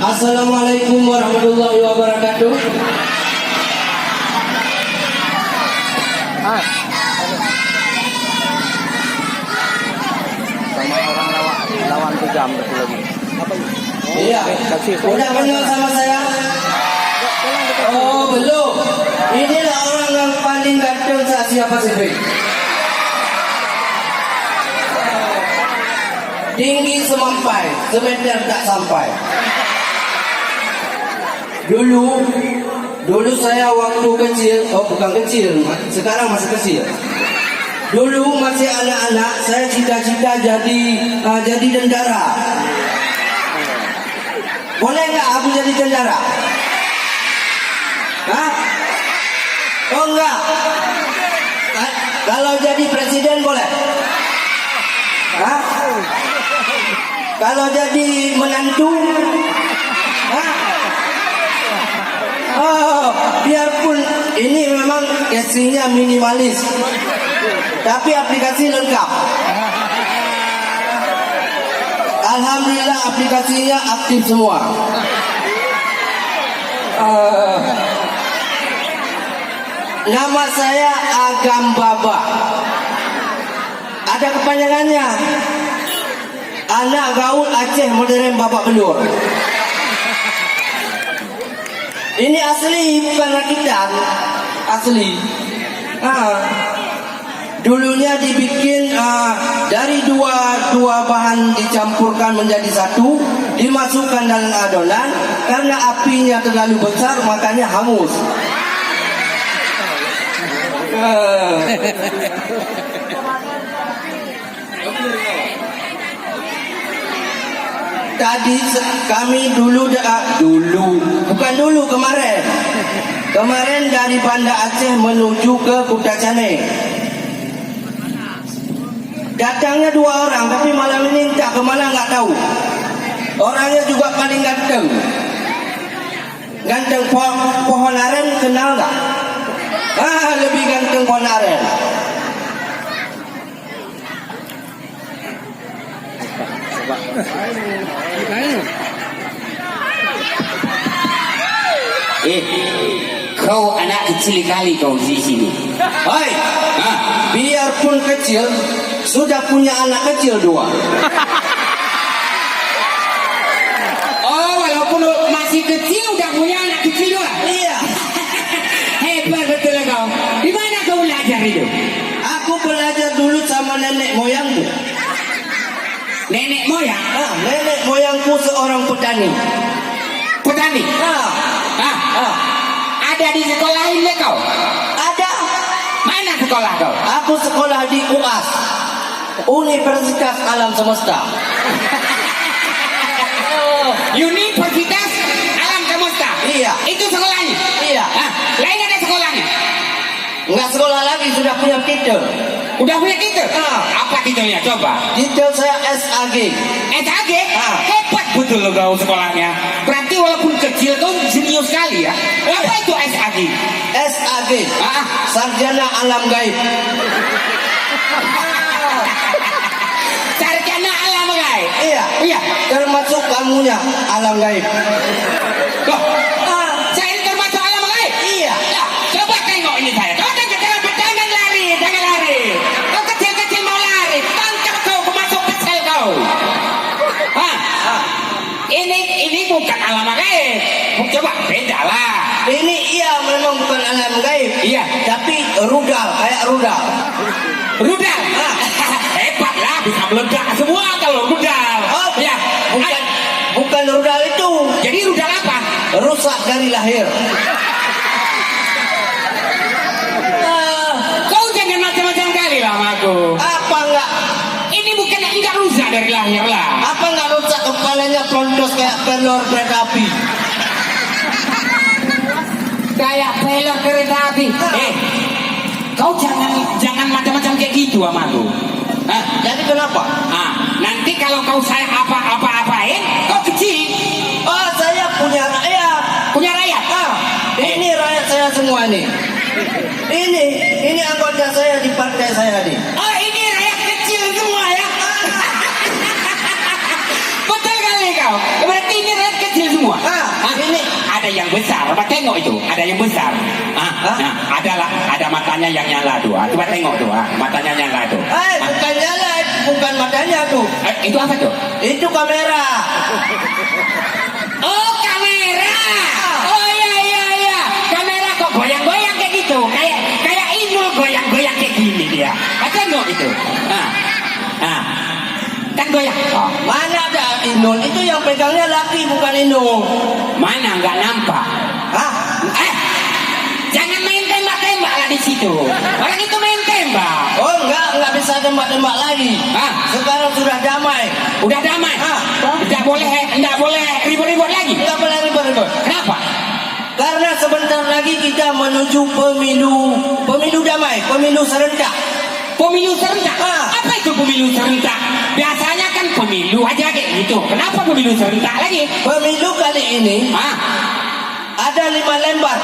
Assalamualaikum warahmatullahi wabarakatuh. Sama orang lawan 3 jam lagi. Apa ini? Iya. Udah kenal sama saya? Oh belum. Inilah orang yang paling ganteng se Asia Pasifik. Tinggi semampai, semeter tak sampai. Dulu saya waktu kecil, bukan kecil, sekarang masih kecil. Dulu masih anak-anak, saya cita-cita jadi tentara. Boleh nggak aku jadi tentara? Hah? Oh enggak. Kalau jadi presiden boleh? Hah? Kalau jadi menantu? Hah? Oh, biarpun ini memang casingnya minimalis, tapi aplikasi lengkap. Alhamdulillah aplikasinya aktif semua. Nama saya Agam Baba. Ada kepanjangannya. Anak gaul Aceh modern Bapak Belur. Ini asli, bukan rakitan. Asli. Dulunya dibikin dari dua bahan dicampurkan menjadi satu, dimasukkan dalam adonan. Karena apinya terlalu besar, makanya hangus. Tadi kami kemarin dari Banda Aceh menuju ke Kutacane. Datangnya 2 orang, tapi malam ini entah kemana nggak tahu. Orangnya juga paling ganteng. Ganteng pohon aren, kenal nggak? Lebih ganteng pohon aren. Kau anak kecil kali kau di sini. Hai, biarpun kecil, sudah punya anak kecil 2. Oh, walaupun masih kecil udah punya anak kecil 2. Iya. Hebat betul kau. Di mana kau belajar itu? Aku belajar dulu sama nenek moyangku. Nenek moyang? Nenek moyangku seorang petani. Petani? Ada di sekolah ini kau? Ada. Mana sekolah kau? Aku sekolah di UAS, Universitas Alam Semesta. Universitas Alam Semesta? Iya. Itu sekolahnya? Iya. Lain ada sekolahnya? Nggak sekolah lagi, sudah punya titel. Udah punya titel? Apa titelnya? Coba. Titel saya SAG. SAG? Hebat betul loh kau sekolahnya. Berarti walaupun kecil kau jenius sekali ya. Apa itu SAG? SAG. Sarjana Alam Gaib. Sarjana Alam Gaib? Iya. Termasuk kamunya Alam Gaib. Loh, saya ini termasuk Alam Gaib? Iya. Coba tengok ini saya. Jangan lari. Kau kecil-kecil mau lari. Tangkap kau, masuk pecel kau. Ini bukan alam gaib. Coba beda lah. Ini memang bukan alam gaib. Iya. Tapi rudal, kayak rudal. Rudal? Hebat lah, bisa meledak semua kalau rudal. Ya. Bukan rudal itu. Jadi rudal apa? Rusak dari lahir. Kau jangan macam-macam kali lah sama aku. Apa enggak? Ini bukan enggak rusak dari lahir lah. Apa enggak rusak kepalanya pelontos kayak pelor kereta api? Kayak pelor kereta api. Kau jangan macam-macam kayak gitu sama aku. Jadi kenapa? Nanti kalau kau saya apa-apain, kau kecil. Oh, saya punya rakyat. Punya rakyat? Ini rakyat saya semua nih. Ini anggota saya di partai saya nih. Oh, ini rakyat kecil semua ya? Betul kali kau. Berarti ini rakyat kecil semua. ada yang besar. Coba tengok itu, ada yang besar. Ada matanya yang nyala tuh. Coba tengok tuh, matanya nyala tuh. Bukan nyala, bukan matanya tuh. Itu apa tuh? Itu kamera. Oh, kamera. Oh iya. Kamera kok goyang-goyang kayak gitu. Kayak Inul goyang-goyang kayak gini dia. Tengok itu. Kan goyang. Oh. Mana ada Inul? Itu yang pegangnya laki, bukan Inul. Mana nggak nampak? Jangan main tembak-tembak lah di situ. Orang itu main tembak. Oh enggak bisa tembak-tembak lagi. Sekarang sudah damai. Udah damai. Enggak boleh ribut-ribut lagi. Enggak boleh ribut-ribut. Kenapa? Karena sebentar lagi kita menuju pemilu damai, pemilu serentak. Pemilu serentak? Apa itu pemilu serentak? Biasanya kan pemilu aja kayak gitu. Kenapa pemilu serentak lagi? Pemilu kali ini ada 5 lembar.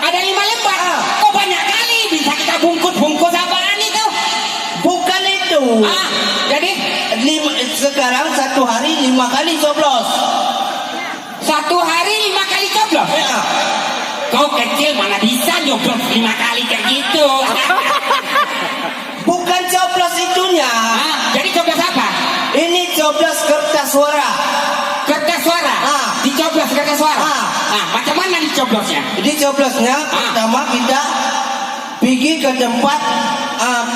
Ada 5 lembar? Kok banyak kali? Bisa kita bungkus-bungkus apaan itu? Bukan itu. Jadi? Sekarang 1 hari 5 kali coblos. 1 hari 5 kali coblos? Ya. Kau kecil mana bisa nyoblos 5 kali kayak gitu? Bukan coblos itunya. Jadi coblos apa? Ini coblos kertas suara. Kertas suara? Dicoblos kertas suara? Macam mana dicoblosnya? Dicoblosnya pertama kita pergi ke tempat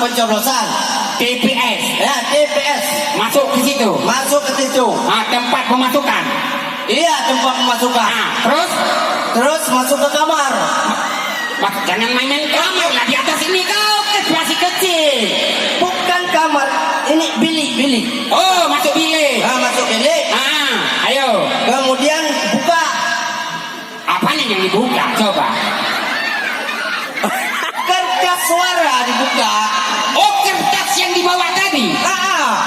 pencoblosan. TPS. Ya, TPS. Masuk ke situ. Masuk ke situ. Tempat pemasukan. Iya, tempat pemasukan. Terus masuk ke kamar. Jangan main-main kamar lah, di atas ini kau masih kecil. Bukan kamar, ini bilik. Oh, masuk bilik. Masuk bilik. Ayo. Kemudian buka. Apanya yang dibuka? Coba. Kertas suara dibuka. Oh, kertas yang dibawa tadi.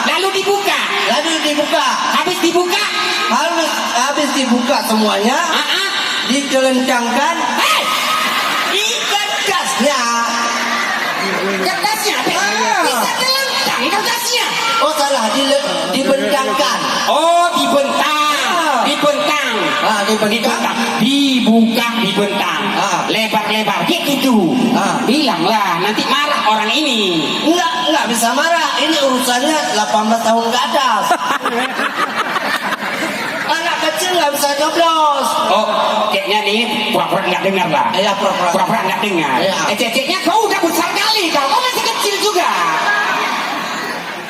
Lalu dibuka. Habis dibuka. Habis dibuka semuanya. Dikencangkan. Di kertasnya. Kertasnya? Bisa kelentang kertasnya. Oh salah, dibentangkan. Oh, dibentang. Dibentang. Dibuka, dibentang. Lebar-lebar kayak gitu. Bilanglah, nanti marah orang ini. Enggak bisa marah. Ini urusannya 18 tahun ke atas. Anak kecil nggak bisa coblos. Oh, kayaknya nih pura-pura nggak dengar lah. Iya, Pura-pura nggak dengar. Ceceknya kau udah besar kali, kau masih kecil juga.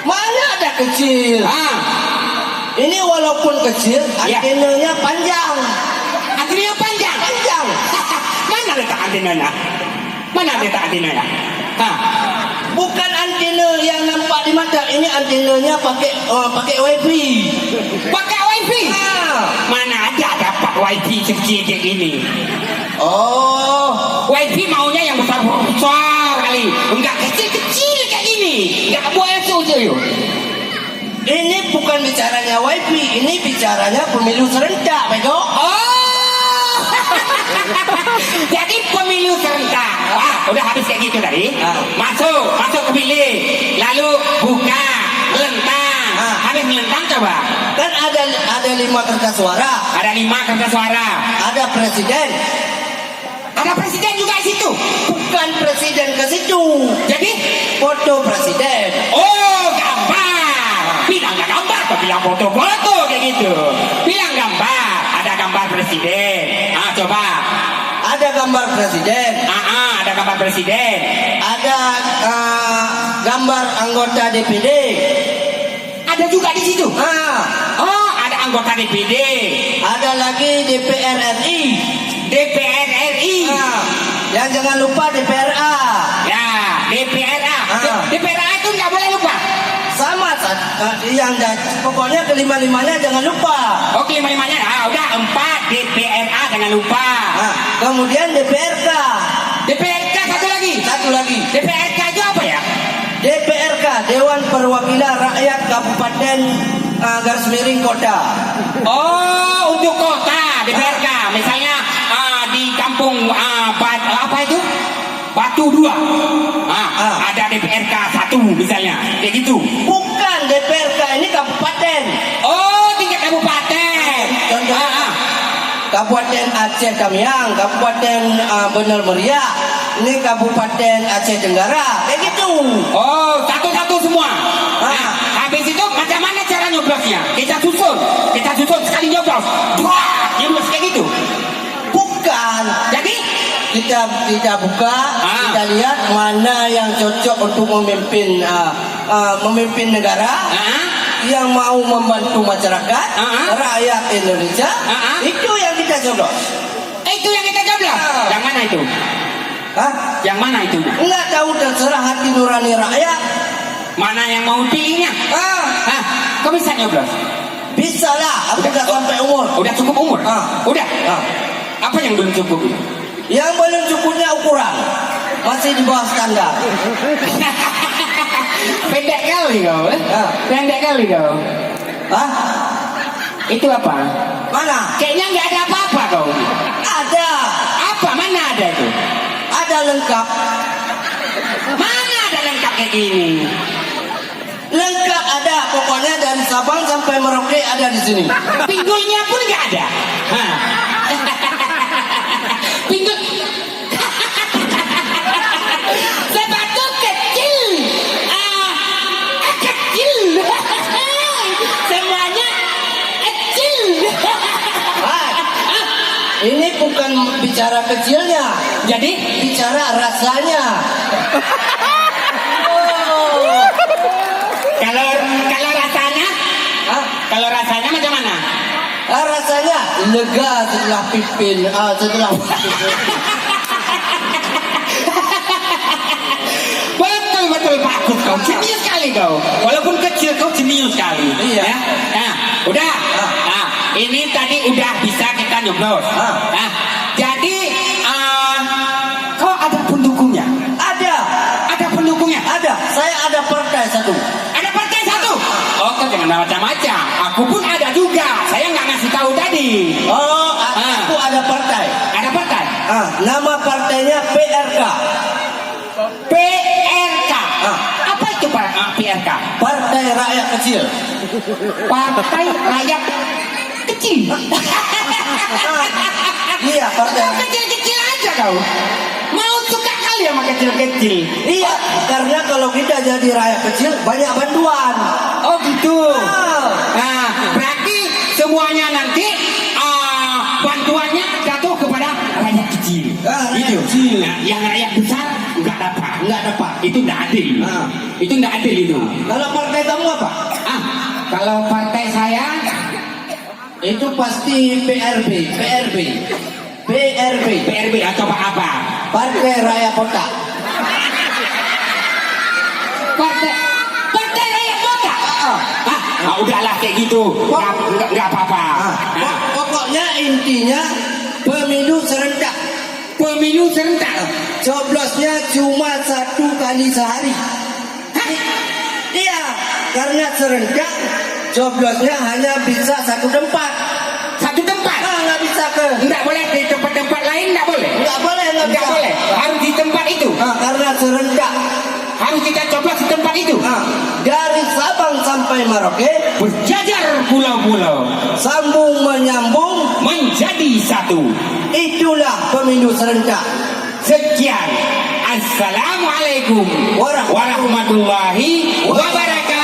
Mana ada kecil? Ini walaupun kecil, antenanya panjang. Antenanya panjang? Panjang. Mana letak antenanya? Bukan antena yang nampak di mata. Ini antenanya pakai wifi. Pakai wifi? Mana ada dapat wifi kecil kayak gini? Oh, wifi maunya yang besar kali. Enggak kecil-kecil kayak gini. Enggak boleh tuh. ini bukan bicaranya wifi. Ini bicaranya pemilu serentak, bego. Oh, jadi pemilu serentak. Udah habis kayak gitu tadi. Masuk ke bilik. Lalu buka, lentang. Habis melentang coba. Kan ada 5 kertas suara. Ada 5 kertas suara. Ada presiden. Ada presiden juga di situ. Bukan presiden ke situ. Jadi Foto presiden. oh, gambar. Bilang nggak gambar, kok bilang foto-foto kayak gitu. Bilang gambar. Ada gambar presiden. Coba. Ada gambar presiden. Ada gambar presiden. Ada gambar anggota DPD. Ada juga di situ. Oh, ada anggota DPD. Ada lagi DPR RI. DPR RI. Yang jangan lupa DPRA. Ya, DPRA. DPRA itu nggak boleh lupa. Sama pokoknya kelima-limanya jangan lupa. Oh, kelima-limanya. Udah 4 DPRA jangan lupa. Kemudian DPRK. DPRK satu lagi. DPRK itu apa ya? DPRK Dewan Perwakilan Rakyat Kabupaten garis miring Kota. Oh, untuk kota DPRK. Misalnya di kampung apa itu? Batu 2. Ada DPRK 1 misalnya. Kayak gitu. Bukan DPRK ini kabupaten. Oh, tingkat kabupaten. Kabupaten Aceh Tamiang, Kabupaten Benar Meriah, ini Kabupaten Aceh Tenggara, kayak gitu. Oh, satu-satu semua. Ah. Nah, habis itu macam mana cara nyoblosnya? Kita susun sekali nyoblos. Wah, nyoblos kayak gitu. Bukan. Jadi Kita buka, kita lihat mana yang cocok untuk memimpin negara, yang mau membantu masyarakat, rakyat Indonesia, itu yang kita coblos. itu yang kita coblos. Yang mana itu? Hah? Yang mana itu? Enggak tahu, terserah hati nurani rakyat. Mana yang mau pilihnya? Hah? Kok bisa nyoblos? Bisa lah, aku udah sampai umur. Udah cukup umur? Udah. Apa yang belum cukup? Yang belum cukupnya ukuran, masih di bawah standar. Pendek kali kau. Pendek kali kau. Hah? Itu apa? Mana? Kayaknya nggak ada apa-apa kau. Ada. Apa? Mana ada itu? Ada lengkap. Mana ada lengkap kayak gini? Lengkap ada, pokoknya dari Sabang sampai Merauke ada di sini. Pinggulnya pun nggak ada. Hah. Pinggul. Sepatu kecil. Kecil. Semuanya kecil. Ini bukan bicara kecilnya, Jadi bicara rasanya. kalau rasanya, kalau rasanya macam mana? Rasanya lega setelah pipin, setelah Betul bagus kau, jenius sekali kau. Walaupun kecil kau jenius sekali. Iya. Ya? Nah, udah. Nah, ini tadi udah bisa kita nyoblos. Nah, jadi kau ada pendukungnya? Ada pendukungnya? ada. Saya ada partai satu. Ada partai satu? Oh, kau jangan macam-macam. Aku pun ada juga. Saya nggak ngasih tahu tadi. Oh, aku ada partai. Ada partai? Nama partainya PRK. PRK. Apa itu Pak? PRK? Partai Rakyat Kecil. Partai Rakyat Kecil. Iya, partai. Kau kecil-kecil aja kau. Mau suka kali sama kecil-kecil. Iya, karena kalau kita jadi rakyat kecil banyak bantuan. Oh gitu. Nah, berarti semuanya nanti bantuannya jatuh kepada rakyat kecil. Rakyat Gitu. kecil. Nah, yang rakyat besar nggak dapat. Itu nggak adil. Itu nggak adil itu. Kalau partai kamu apa? Kalau partai saya Itu pasti PRB atau apa? Partai Rakyat Kota. Partai Rakyat Kota. Udahlah kayak gitu. Nggak apa-apa. Pokoknya intinya pemilu serentak. Pemilu serentak. Coblosnya cuma 1 kali sehari. Iya, karena serentak coblosnya hanya bisa 1 tempat. Satu tempat. Nggak bisa ke. Nggak boleh di tempat-tempat lain, nggak boleh. Nggak boleh. Nggak boleh. Harus di tempat itu. Karena serentak. Harus kita coblos di tempat itu. Dari Sabang sampai Merauke, Berjajar pulau-pulau, sambung menyambung, menjadi satu. itulah pemilu serentak. Sekian. Assalamualaikum Warahmatullahi warahmatullahi wabarakatuh.